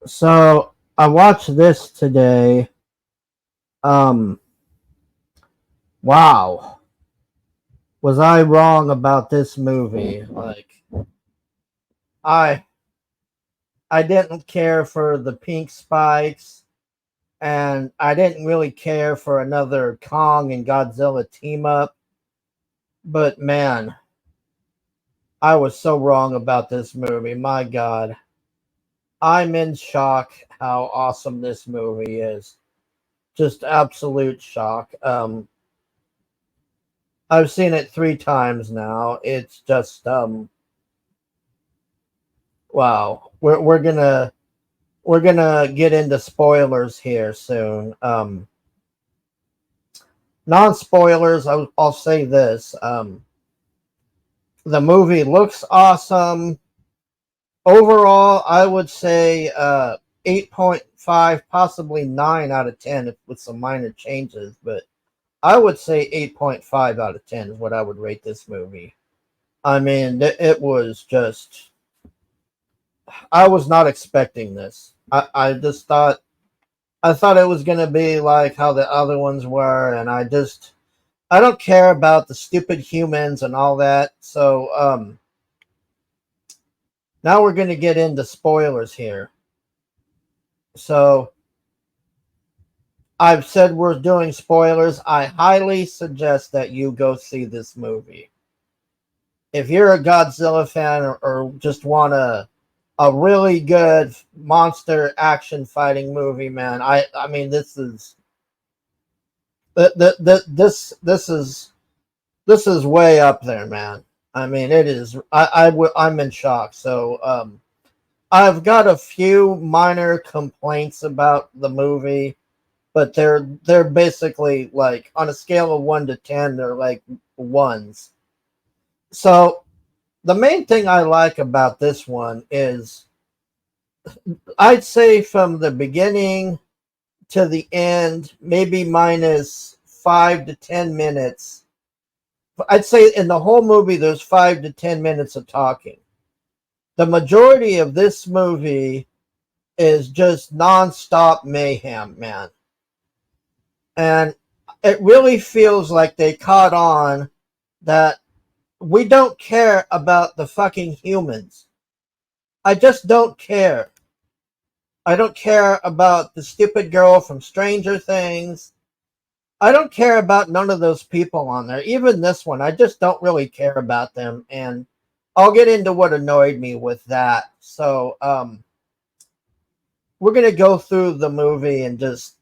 So I watched this today. Um, wow, was I wrong about this movie? I I didn't care for the pink spikes, and I didn't really care for another Kong and Godzilla team up. But man, I was so wrong about this movie. My God, I'm in shock how awesome this movie is. Just absolute shock. I've seen it 3 times now. It's just wow. We're gonna get into spoilers here soon. Non spoilers. I'll say this. The movie looks awesome. Overall, I would say 8.5, possibly 9 out of 10, with some minor changes. But I would say 8.5 out of 10 is what I would rate this movie. I mean, it was just. I was not expecting this. I just thought it was gonna be like how the other ones were, and I don't care about the stupid humans and all that. So now we're gonna get into spoilers here. So I've said we're doing spoilers. I highly suggest that you go see this movie. If you're a Godzilla fan, or just want a really good monster action fighting movie, man, I mean this is way up there, man. I mean, it is. I'm in shock. So, I've got a few minor complaints about the movie, but they're basically like on a scale of 1 to 10, they're like ones. So, the main thing I like about this one is, I'd say from the beginning to the end, maybe minus 5 to 10 minutes. I'd say in the whole movie, there's 5 to 10 minutes of talking. The majority of this movie is just nonstop mayhem, man. And it really feels like they caught on that we don't care about the fucking humans. I just don't care. I don't care about the stupid girl from Stranger Things. I don't care about none of those people on there. Even this one, I just don't really care about them. And I'll get into what annoyed me with that. So, we're going to go through the movie and just,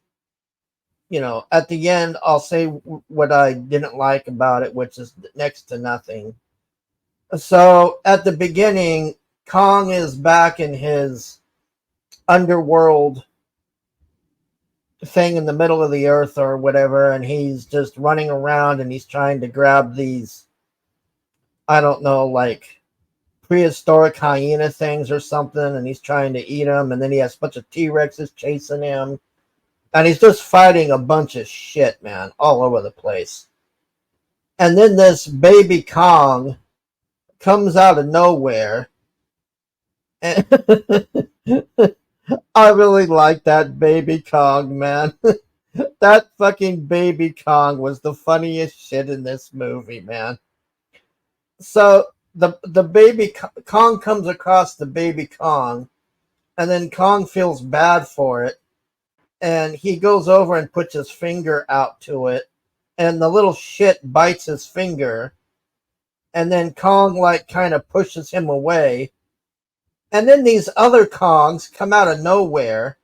at the end, I'll say what I didn't like about it, which is next to nothing. So, at the beginning, Kong is back in his underworld thing in the middle of the earth or whatever, and he's just running around and he's trying to grab these, I don't know, like prehistoric hyena things or something, and he's trying to eat them, and then he has a bunch of T-Rexes chasing him, and he's just fighting a bunch of shit, man, all over the place. And then this baby Kong comes out of nowhere, and I really like that baby Kong, man. That fucking baby Kong was the funniest shit in this movie, man. So the baby Kong comes across the baby Kong, and then Kong feels bad for it, and he goes over and puts his finger out to it, and the little shit bites his finger, and then Kong like kind of pushes him away, and then these other Kongs come out of nowhere,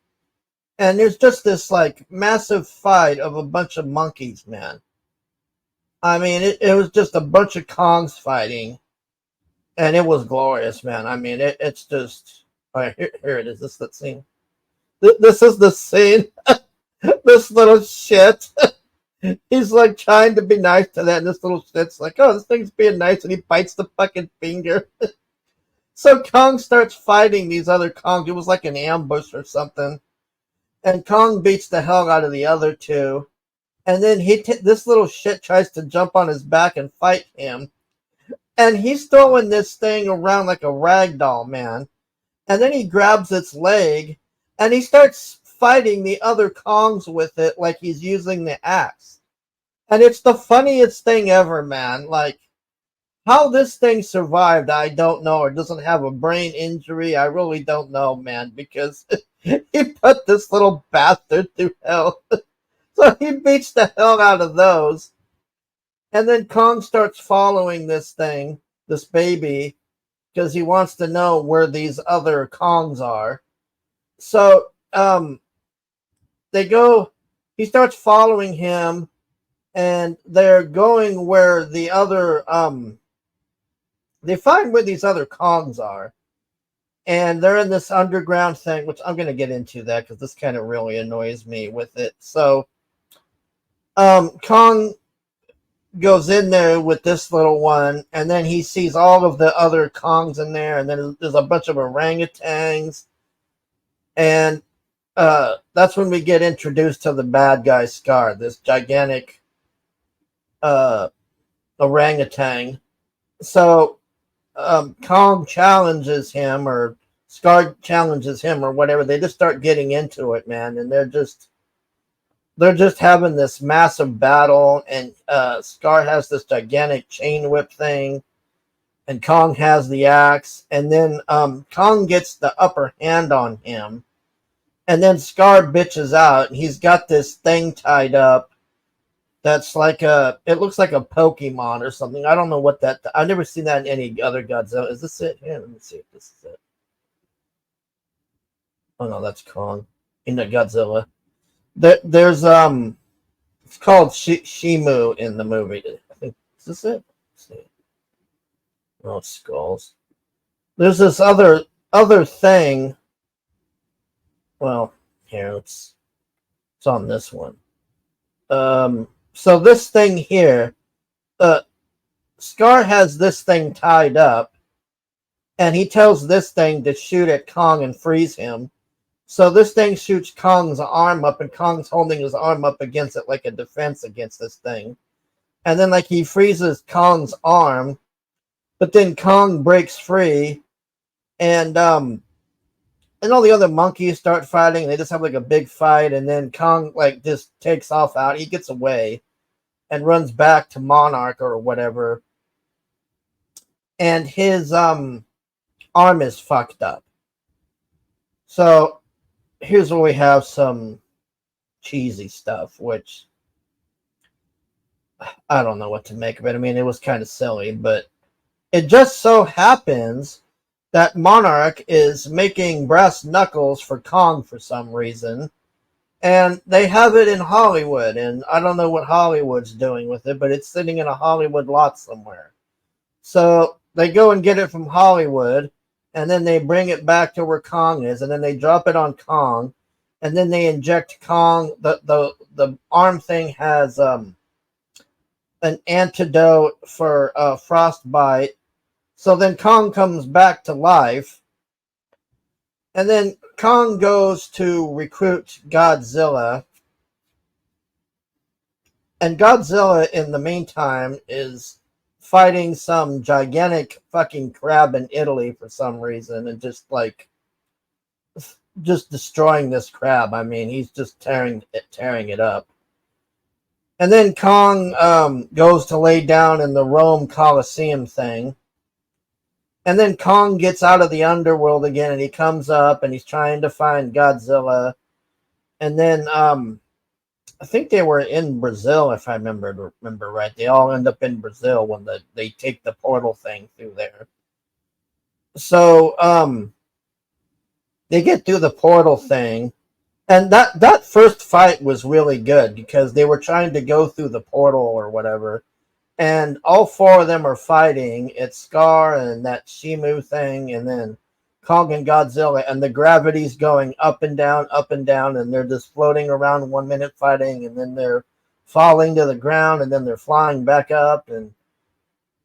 and there's just this like massive fight of a bunch of monkeys, man. I mean, it was just a bunch of Kongs fighting, and it was glorious, man. I mean, it's just. All right, here it is. This is the scene. This is the scene. This little shit. He's like trying to be nice to that, and this little shit's like, oh, this thing's being nice, and he bites the fucking finger. So Kong starts fighting these other Kongs. It was like an ambush or something. And Kong beats the hell out of the other two. And then this little shit tries to jump on his back and fight him. And he's throwing this thing around like a rag doll, man. And then he grabs its leg, and he starts fighting the other Kongs with it like he's using the axe. And it's the funniest thing ever, man. Like, how this thing survived, I don't know. Or doesn't have a brain injury, I really don't know, man, because he put this little bastard through hell. So he beats the hell out of those. And then Kong starts following this thing, this baby, because he wants to know where these other Kongs are. So they go, he starts following him, and they're going where the other, they find where these other Kongs are. And they're in this underground thing, which I'm going to get into that because this kind of really annoys me with it. So Kong goes in there with this little one, and then he sees all of the other Kongs in there, and then there's a bunch of orangutans, and that's when we get introduced to the bad guy Scar, this gigantic orangutan. So Kong challenges him, or Scar challenges him, or whatever. They just start getting into it, man, and they're just having this massive battle, and Scar has this gigantic chain whip thing, and Kong has the axe, and then Kong gets the upper hand on him, and then Scar bitches out, and he's got this thing tied up that's like it looks like a Pokemon or something. I don't know what that, I've never seen that in any other Godzilla. Is this it? Here, let me see if this is it. Oh no, that's Kong in the Godzilla. There's it's called Shimu in the movie. I think, is this it? Let's see. Oh, it's skulls. There's this other thing. Well, here it's on this one. So this thing here, Scar has this thing tied up, and he tells this thing to shoot at Kong and freeze him. So this thing shoots Kong's arm up, and Kong's holding his arm up against it like a defense against this thing. And then like he freezes Kong's arm, but then Kong breaks free, and all the other monkeys start fighting, and they just have like a big fight, and then Kong like just takes off out. He gets away and runs back to Monarch or whatever. And his arm is fucked up. So here's where we have some cheesy stuff, which I don't know what to make of it. I mean, it was kind of silly, but it just so happens that Monarch is making brass knuckles for Kong for some reason, and they have it in Hollywood, and I don't know what Hollywood's doing with it, but it's sitting in a Hollywood lot somewhere. So they go and get it from Hollywood, and then they bring it back to where Kong is, and then they drop it on Kong, and then they inject Kong. The arm thing has an antidote for frostbite. So then Kong comes back to life, and then Kong goes to recruit Godzilla, and Godzilla in the meantime is fighting some gigantic fucking crab in Italy for some reason, and just destroying this crab. I mean, he's just tearing it up. And then Kong goes to lay down in the Rome Coliseum thing. And then Kong gets out of the underworld again, and he comes up, and he's trying to find Godzilla. And then I think they were in Brazil, if I remember right. They all end up in Brazil when they take the portal thing through there. So they get through the portal thing, and that first fight was really good because they were trying to go through the portal or whatever, and all four of them are fighting. It's Scar and that Shimu thing, and then Kong and Godzilla, and the gravity's going up and down, and they're just floating around 1 minute fighting, and then they're falling to the ground, and then they're flying back up. And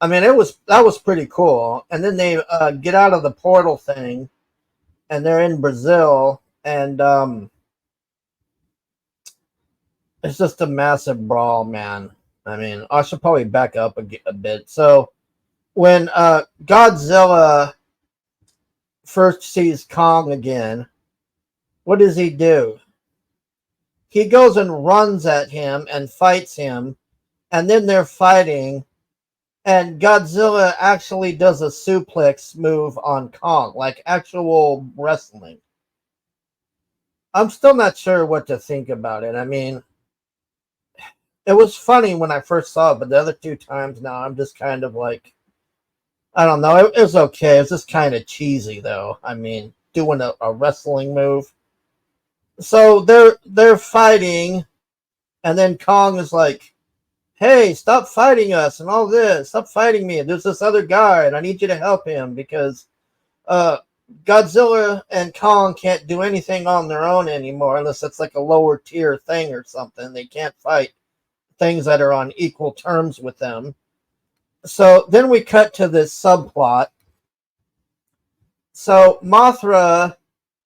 I mean, that was pretty cool. And then they get out of the portal thing, and they're in Brazil, and it's just a massive brawl, man. I mean, I should probably back up a bit. So when Godzilla first sees Kong again, what does he do? He goes and runs at him and fights him, and then they're fighting, and Godzilla actually does a suplex move on Kong, like actual wrestling. I'm still not sure what to think about it. I mean, it was funny when I first saw it, but the other two times now, I'm just kind of like, I don't know. It was okay. It's just kind of cheesy, though. I mean, doing a wrestling move. So they're fighting, and then Kong is like, "Hey, stop fighting us and all this. Stop fighting me. There's this other guy, and I need you to help him because uh, Godzilla and Kong can't do anything on their own anymore unless it's like a lower tier thing or something. They can't fight things that are on equal terms with them." So then we cut to this subplot. So Mothra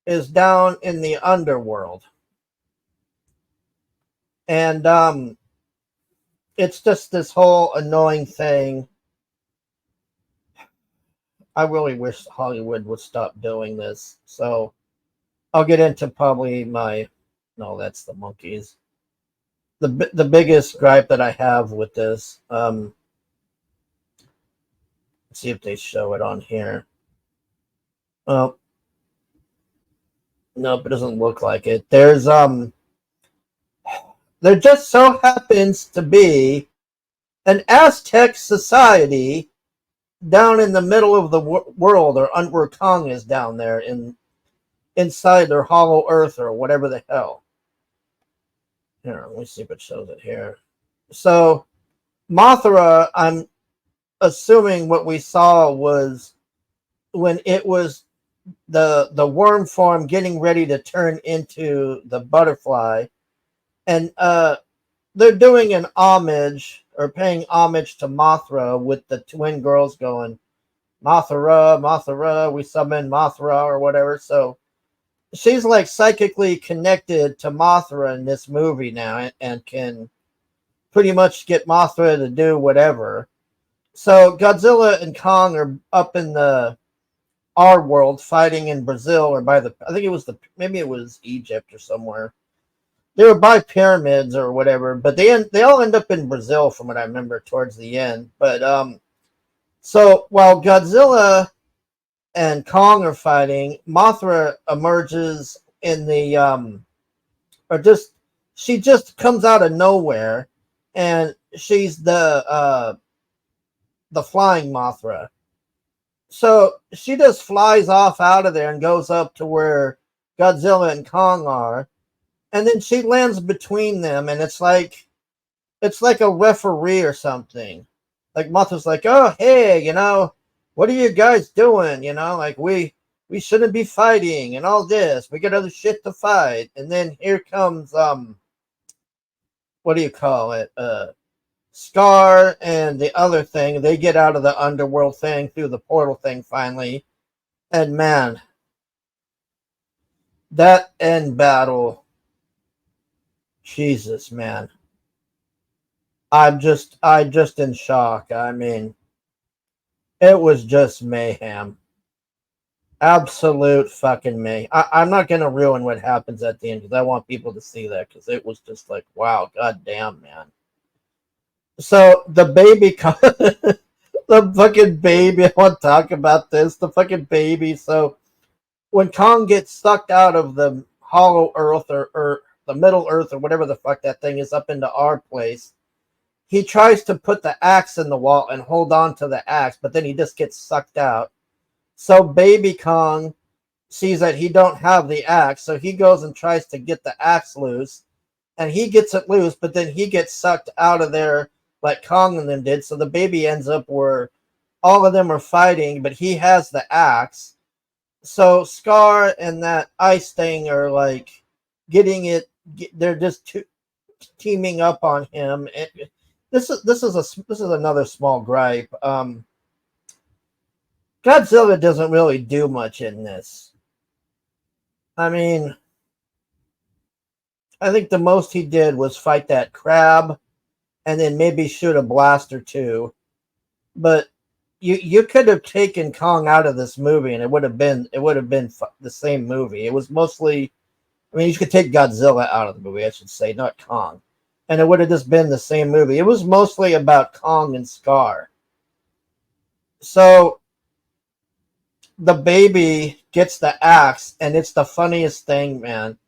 is down in the underworld, and it's just this whole annoying thing. I really wish Hollywood would stop doing this. So I'll get into probably my, no, that's the monkeys. The biggest gripe that I have with this. Let's see if they show it on here. Well, nope, it doesn't look like it. There just so happens to be an Aztec society down in the middle of the world, or where Kong is down there inside their hollow earth or whatever the hell. Here, let me see if it shows it here. So Mothra, I'm assuming what we saw was when it was the worm form getting ready to turn into the butterfly, and they're doing an homage or paying homage to Mothra with the twin girls going, "Mothra, Mothra, we summon Mothra," or whatever. So she's like psychically connected to Mothra in this movie now, and can pretty much get Mothra to do whatever. So Godzilla and Kong are up in our world fighting in Brazil, or by I think it was maybe it was Egypt or somewhere. They were by pyramids or whatever, but they all end up in Brazil from what I remember towards the end. But so while Godzilla and Kong are fighting, Mothra emerges in the or just she just comes out of nowhere, and she's the flying Mothra. So she just flies off out of there and goes up to where Godzilla and Kong are, and then she lands between them, and it's like a referee or something. Like Mothra's like, "Oh, hey, what are you guys doing? Like we shouldn't be fighting and all this. We got other shit to fight." And then here comes what do you call it? Scar and the other thing. They get out of the underworld thing through the portal thing finally. And man, that end battle, Jesus, man. I just in shock. I mean, it was just mayhem. Absolute fucking mayhem. I'm not gonna ruin what happens at the end because I want people to see that, because it was just like, wow, goddamn, man. So the baby, the fucking baby. I want to talk about this. The fucking baby. So when Kong gets sucked out of the hollow earth, or the middle earth, or whatever the fuck that thing is, up into our place, he tries to put the axe in the wall and hold on to the axe, but then he just gets sucked out. So baby Kong sees that he don't have the axe, so he goes and tries to get the axe loose, and he gets it loose, but then he gets sucked out of there like Kong and them did. So the baby ends up where all of them are fighting, but he has the axe. So Scar and that ice thing are like getting it. They're just teaming up on him. This is another small gripe. Godzilla doesn't really do much in this. I mean, I think the most he did was fight that crab, and then maybe shoot a blast or two. But you could have taken Kong out of this movie, and it would have been the same movie. It was mostly I mean, you could take Godzilla out of the movie, I should say, not Kong, and it would have just been the same movie. It was mostly about Kong and Scar. So the baby gets the axe, and it's the funniest thing, man.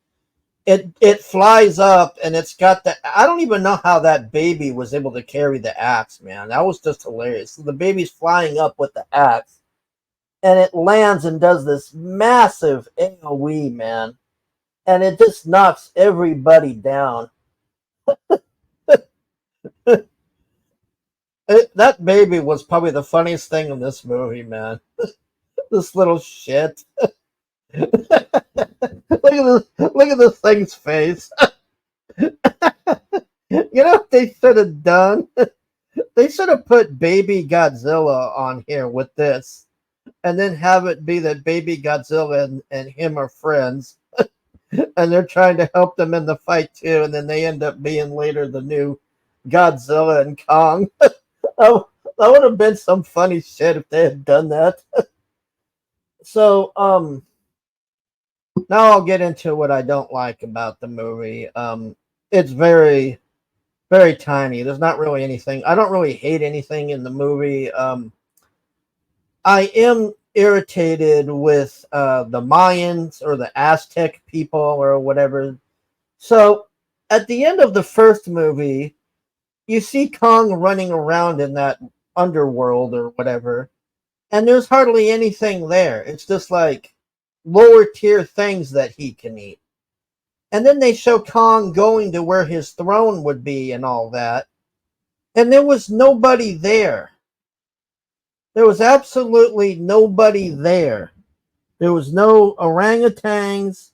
It flies up, and it's got the. I don't even know how that baby was able to carry the axe, man. That was just hilarious. So the baby's flying up with the axe, and it lands and does this massive AOE, man, and it just knocks everybody down. That baby was probably the funniest thing in this movie, man. This little shit. Look at this thing's face. You know what they should have done? They should have put baby Godzilla on here with this, and then have it be that baby Godzilla and him are friends, and they're trying to help them in the fight too, and then they end up being later the new Godzilla and Kong. Oh, that would have been some funny shit if they had done that. So, now I'll get into what I don't like about the movie. It's very, very tiny. There's not really anything. I don't really hate anything in the movie. I am irritated with the Mayans or the Aztec people or whatever. So, at the end of the first movie, you see Kong running around in that underworld or whatever, and there's hardly anything there. It's just like lower tier things that he can eat. And then they show Kong going to where his throne would be and all that. And there was nobody there. There was absolutely nobody there. There was no orangutans,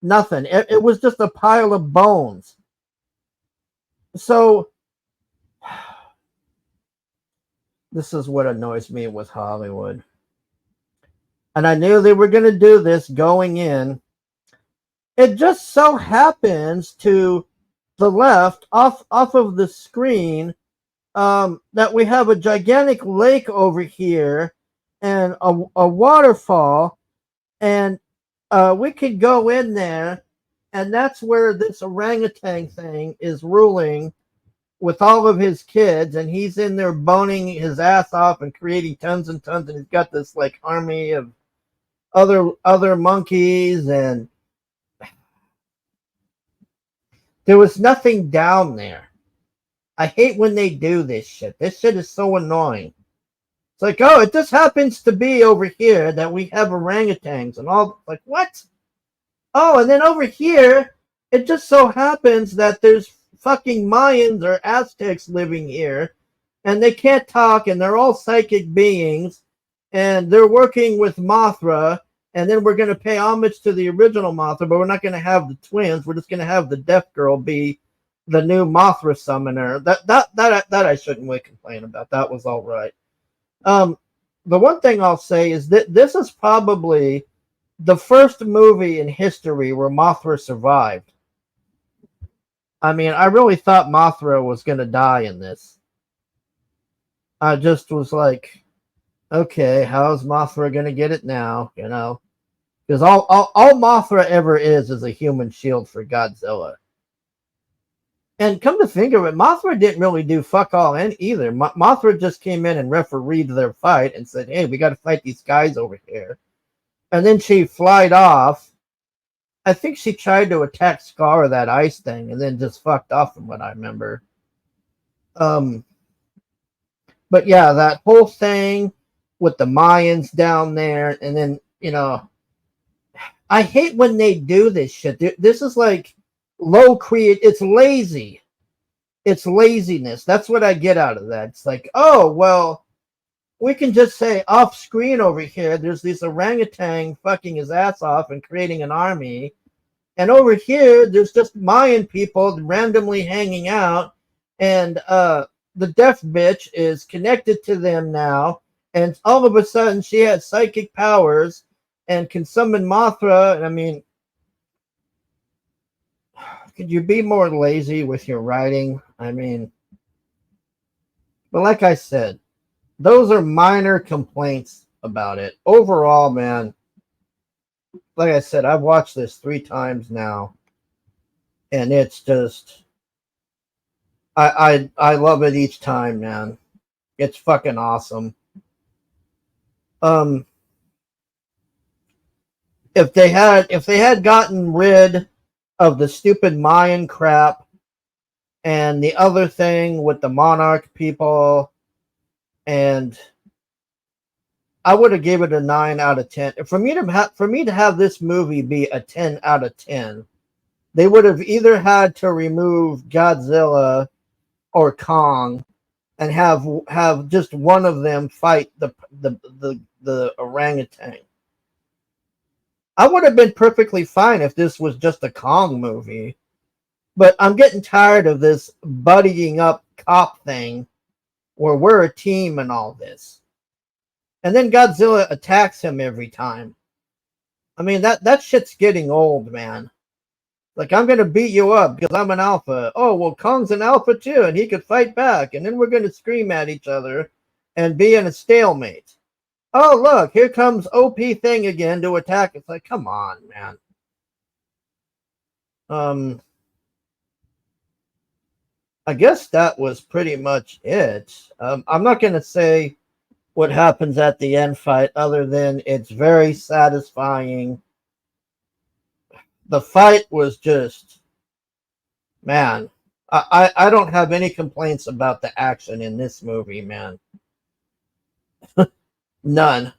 nothing. It was just a pile of bones. So, this is what annoys me with Hollywood. And I knew they were going to do this going in. It just so happens to the left, off of the screen, that we have a gigantic lake over here and a waterfall, and we could go in there, and that's where this orangutan thing is ruling with all of his kids, and he's in there boning his ass off and creating tons and tons, and he's got this like army of other monkeys, and there was nothing down there. I hate when they do this shit. This shit is so annoying. It's like, oh, it just happens to be over here that we have orangutans and all. Like, what? Oh, and then over here, it just so happens that there's fucking Mayans or Aztecs living here, and they can't talk, and they're all psychic beings, and they're working with Mothra, and then we're going to pay homage to the original Mothra, but we're not going to have the twins. We're just going to have the deaf girl be the new Mothra summoner. That I shouldn't really complain about. That was all right. The one thing I'll say is that this is probably the first movie in history where Mothra survived. I mean, I really thought Mothra was going to die in this. I just was like, okay, how's Mothra going to get it now? You know? Because all Mothra ever is a human shield for Godzilla. And come to think of it, Mothra didn't really do fuck all either. Mothra just came in and refereed their fight and said, hey, we got to fight these guys over here. And then she flied off. I think she tried to attack Scar with that ice thing and then just fucked off from what I remember. But yeah, that whole thing with the Mayans down there, and then, you know, I hate when they do this shit. This is like it's lazy. It's laziness. That's what I get out of that. It's like, oh, well, we can just say off screen over here, there's this orangutan fucking his ass off and creating an army. And over here, there's just Mayan people randomly hanging out. And the deaf bitch is connected to them now. And all of a sudden, she has psychic powers and can summon Mothra. And I mean, could you be more lazy with your writing? I mean, but like I said, those are minor complaints about it. Overall, man, like I said, I've watched this 3 times now, and it's just I love it each time, man. It's fucking awesome. Um, if they had gotten rid of the stupid Mayan crap and the other thing with the monarch people, and I would have gave it a 9 out of 10. For me to have this movie be a 10 out of 10, they would have either had to remove Godzilla or Kong and have just one of them fight the orangutan. I would have been perfectly fine if this was just a Kong movie, but I'm getting tired of this buddying up cop thing where we're a team and all this. And then Godzilla attacks him every time. I mean, that shit's getting old, man. Like, I'm going to beat you up because I'm an alpha. Oh, well, Kong's an alpha too, and he could fight back. And then we're going to scream at each other and be in a stalemate. Oh, look, here comes OP thing again to attack. It's like, come on, man. I guess that was pretty much it. I'm not going to say what happens at the end fight other than it's very satisfying. The fight was just, man, I don't have any complaints about the action in this movie, man. None.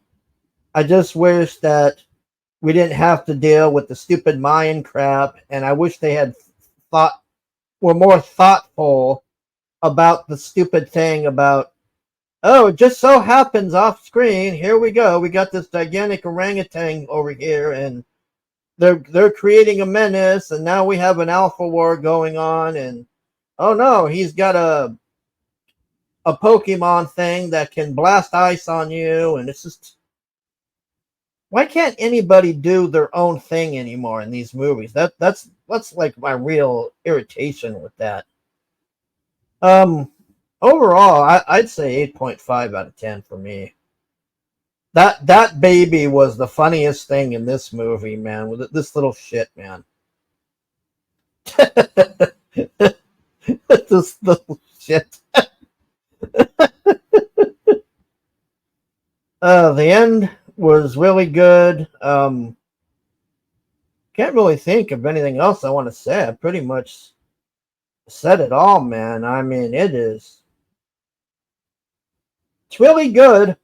I just wish that we didn't have to deal with the stupid Mayan crap, and I wish they had were more thoughtful about the stupid thing about, oh, it just so happens off screen, here we go, we got this gigantic orangutan over here, and they're creating a menace, and now we have an alpha war going on, and oh no, he's got a Pokemon thing that can blast ice on you, and it's just, why can't anybody do their own thing anymore in these movies? That's like my real irritation with that. Overall, I'd say 8.5 out of 10 for me. That baby was the funniest thing in this movie, man. With this little shit, man. This little shit. The end was really good. Can't really think of anything else I want to say. I pretty much said it all, man. I mean, it's really good.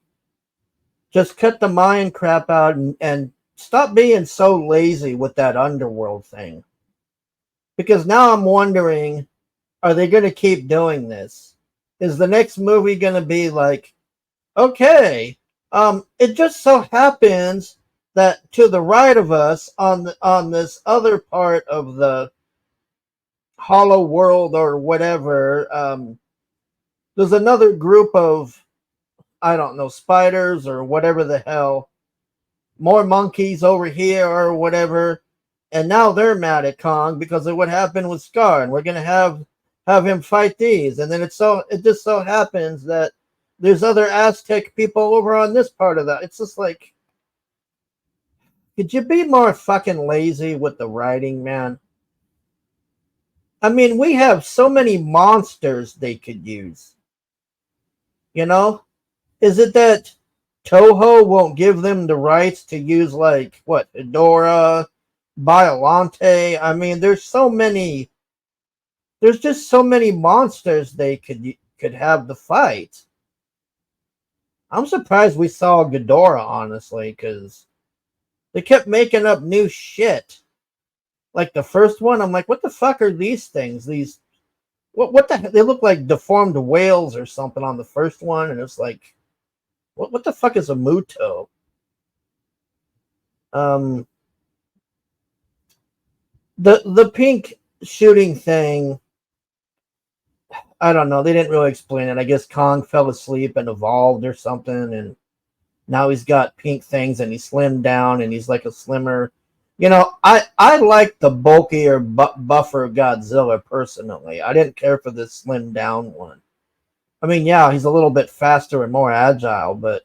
Just cut the Mayan crap out and stop being so lazy with that underworld thing. Because now I'm wondering, are they going to keep doing this? Is the next movie going to be like, okay, it just so happens that to the right of us on this other part of the hollow world or whatever, there's another group of, I don't know, spiders or whatever the hell, more monkeys over here or whatever, and now they're mad at Kong because of what happened with Scar, and we're gonna have him fight these, and then it just so happens that there's other Aztec people over on this part of that. It's just like, could you be more fucking lazy with the writing, man? I mean, we have so many monsters they could use. You know? Is it that Toho won't give them the rights to use, like, what, Hedora, Biolante? I mean, there's just so many monsters they could have the fight. I'm surprised we saw Ghidorah, honestly, because they kept making up new shit. Like the first one, I'm like, what the fuck are these things? What the heck? They look like deformed whales or something on the first one, and it's like, what the fuck is a Muto? The pink shooting thing, I don't know. They didn't really explain it. I guess Kong fell asleep and evolved or something, and now he's got pink things and he's slimmed down and he's like a slimmer. You know, I like the bulkier, buffer Godzilla personally. I didn't care for this slimmed down one. I mean, yeah, he's a little bit faster and more agile, but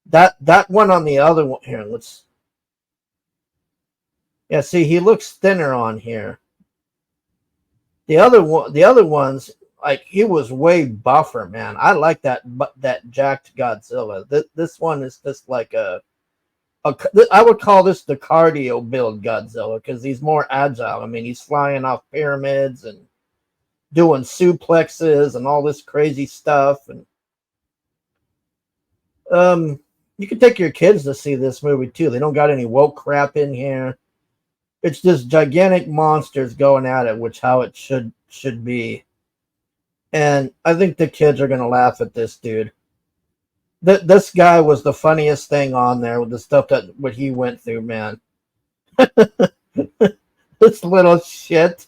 that one on the other one here, Yeah, see, he looks thinner on here. The other ones, like he was way buffer, man. I like that jacked Godzilla. This one is just like I would call this the cardio build Godzilla because he's more agile. I mean, he's flying off pyramids and doing suplexes and all this crazy stuff. And you can take your kids to see this movie too. They don't got any woke crap in here. It's just gigantic monsters going at it, which how it should be. And I think the kids are gonna laugh at this dude. This guy was the funniest thing on there with the stuff that what he went through, man. This little shit.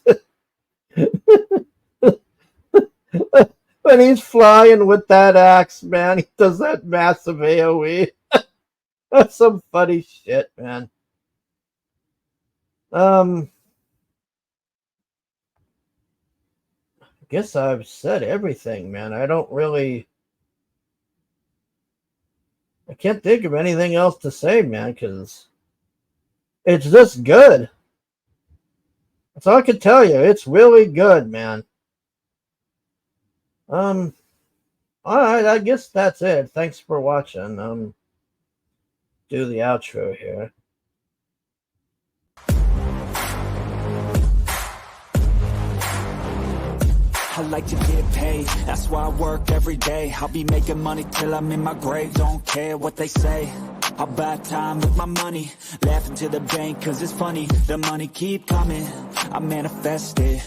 When he's flying with that axe, man, he does that massive AoE. That's some funny shit, man. I guess I've said everything, man. I can't think of anything else to say, man, because it's just good. That's all I can tell you. It's really good, man. All right, I guess that's it. Thanks for watching. Do the outro here. I like to get paid, that's why I work every day. I'll be making money till I'm in my grave. Don't care what they say, I'll buy time with my money. Laughing to the bank cause it's funny, the money keep coming, I manifest it.